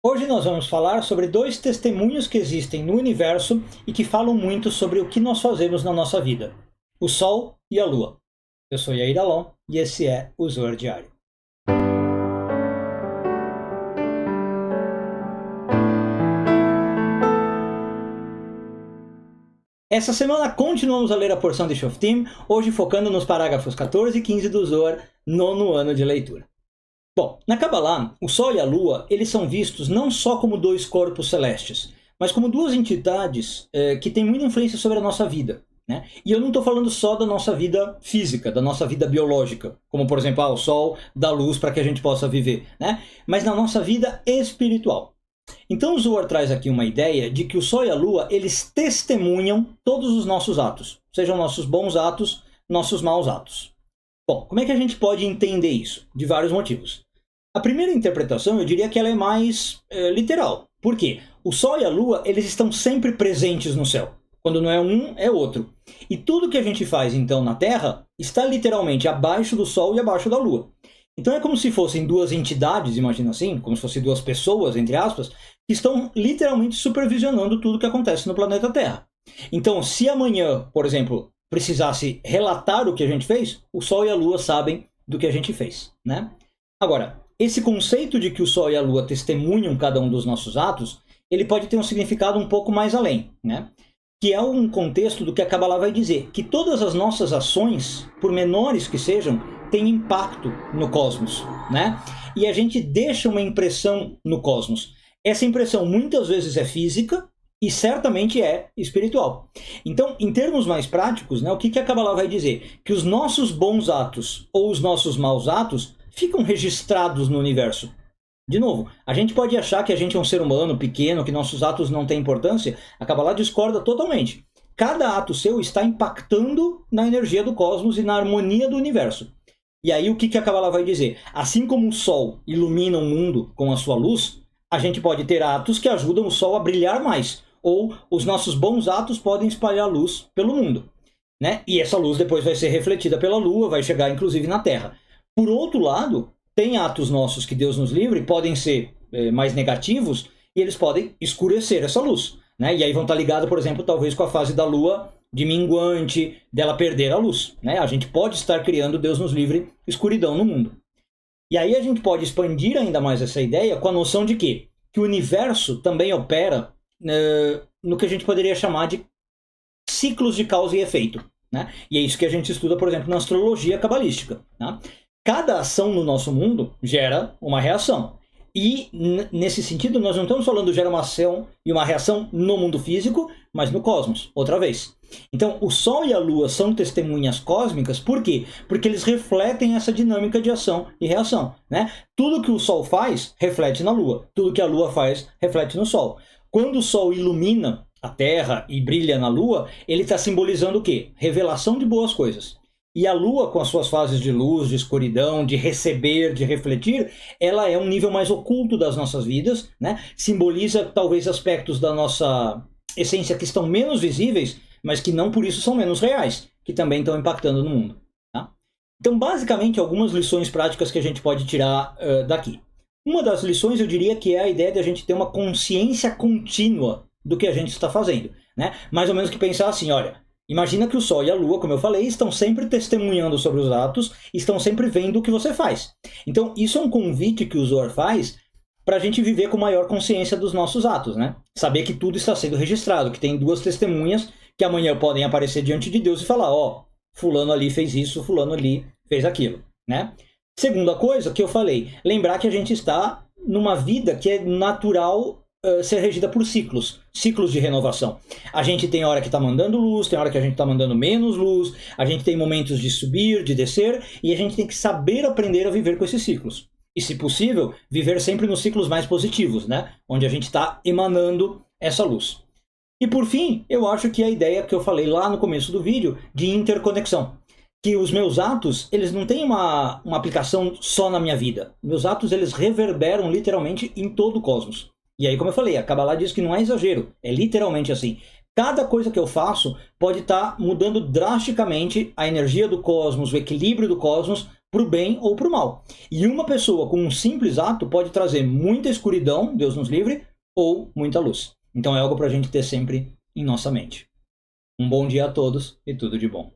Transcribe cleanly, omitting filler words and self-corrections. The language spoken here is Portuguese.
Hoje nós vamos falar sobre dois testemunhos que existem no universo e que falam muito sobre o que nós fazemos na nossa vida: o Sol e a Lua. Eu sou Yair Alon e esse é o Zoar Diário. Essa semana continuamos a ler a porção de Shoftim, hoje focando nos parágrafos 14 e 15 do Zoar, nono ano de leitura. Bom, na Kabbalah, o Sol e a Lua eles são vistos não só como dois corpos celestes, mas como duas entidades que têm muita influência sobre a nossa vida. Né? E eu não estou falando só da nossa vida física, da nossa vida biológica, como por exemplo, o Sol dá luz para que a gente possa viver, né? Mas na nossa vida espiritual. Então o Zohar traz aqui uma ideia de que o Sol e a Lua eles testemunham todos os nossos atos, sejam nossos bons atos, nossos maus atos. Bom, como é que a gente pode entender isso? De vários motivos. A primeira interpretação, eu diria que ela é mais literal. Por quê? O Sol e a Lua, eles estão sempre presentes no céu. Quando não é um, é outro. E tudo que a gente faz, então, na Terra, está literalmente abaixo do Sol e abaixo da Lua. Então é como se fossem duas entidades, imagina assim, como se fossem duas pessoas, entre aspas, que estão literalmente supervisionando tudo que acontece no planeta Terra. Então, se amanhã, por exemplo, precisasse relatar o que a gente fez, o Sol e a Lua sabem do que a gente fez, né? Agora, esse conceito de que o Sol e a Lua testemunham cada um dos nossos atos, ele pode ter um significado um pouco mais além, né? Que é um contexto do que a Kabbalah vai dizer, que todas as nossas ações, por menores que sejam, têm impacto no cosmos, né? E a gente deixa uma impressão no cosmos. Essa impressão muitas vezes é física e certamente é espiritual. Então, em termos mais práticos, né, o que a Kabbalah vai dizer? Que os nossos bons atos ou os nossos maus atos ficam registrados no universo. De novo, a gente pode achar que a gente é um ser humano pequeno, que nossos atos não têm importância. A Kabbalah discorda totalmente. Cada ato seu está impactando na energia do cosmos e na harmonia do universo. E aí o que a Kabbalah vai dizer? Assim como o Sol ilumina o mundo com a sua luz, a gente pode ter atos que ajudam o Sol a brilhar mais. Ou os nossos bons atos podem espalhar luz pelo mundo. Né? E essa luz depois vai ser refletida pela Lua, vai chegar inclusive na Terra. Por outro lado, tem atos nossos que Deus nos livre, podem ser mais negativos, e eles podem escurecer essa luz. Né? E aí vão estar ligados, por exemplo, talvez com a fase da Lua de minguante, dela perder a luz. Né? A gente pode estar criando, Deus nos livre, escuridão no mundo. E aí a gente pode expandir ainda mais essa ideia com a noção de que o universo também opera no que a gente poderia chamar de ciclos de causa e efeito. Né? E é isso que a gente estuda, por exemplo, na astrologia cabalística. Né? Cada ação no nosso mundo gera uma reação. E, nesse sentido, nós não estamos falando gera uma ação e uma reação no mundo físico, mas no cosmos, outra vez. Então, o Sol e a Lua são testemunhas cósmicas, por quê? Porque eles refletem essa dinâmica de ação e reação. Né? Tudo que o Sol faz, reflete na Lua. Tudo que a Lua faz, reflete no Sol. Quando o Sol ilumina a Terra e brilha na Lua, ele está simbolizando o quê? Revelação de boas coisas. E a Lua, com as suas fases de luz, de escuridão, de receber, de refletir, ela é um nível mais oculto das nossas vidas, né? Simboliza talvez aspectos da nossa essência que estão menos visíveis, mas que não por isso são menos reais, que também estão impactando no mundo. Tá? Então, basicamente, algumas lições práticas que a gente pode tirar daqui. Uma das lições, eu diria, que é a ideia de a gente ter uma consciência contínua do que a gente está fazendo. Né? Mais ou menos que pensar assim, olha, imagina que o Sol e a Lua, como eu falei, estão sempre testemunhando sobre os atos, estão sempre vendo o que você faz. Então, isso é um convite que o Zohar faz para a gente viver com maior consciência dos nossos atos, né? Saber que tudo está sendo registrado, que tem duas testemunhas que amanhã podem aparecer diante de Deus e falar, ó, fulano ali fez isso, fulano ali fez aquilo, né? Segunda coisa que eu falei, lembrar que a gente está numa vida que é natural ser regida por ciclos de renovação. A gente tem hora que está mandando luz, tem hora que a gente está mandando menos luz, a gente tem momentos de subir, de descer, e a gente tem que saber aprender a viver com esses ciclos. E, se possível, viver sempre nos ciclos mais positivos, né? Onde a gente está emanando essa luz. E, por fim, eu acho que a ideia que eu falei lá no começo do vídeo, de interconexão. Que os meus atos, eles não têm uma aplicação só na minha vida. Meus atos, eles reverberam literalmente em todo o cosmos. E aí, como eu falei, a Kabbalah diz que não é exagero, é literalmente assim. Cada coisa que eu faço pode estar mudando drasticamente a energia do cosmos, o equilíbrio do cosmos, para o bem ou para o mal. E uma pessoa com um simples ato pode trazer muita escuridão, Deus nos livre, ou muita luz. Então é algo para a gente ter sempre em nossa mente. Um bom dia a todos e tudo de bom.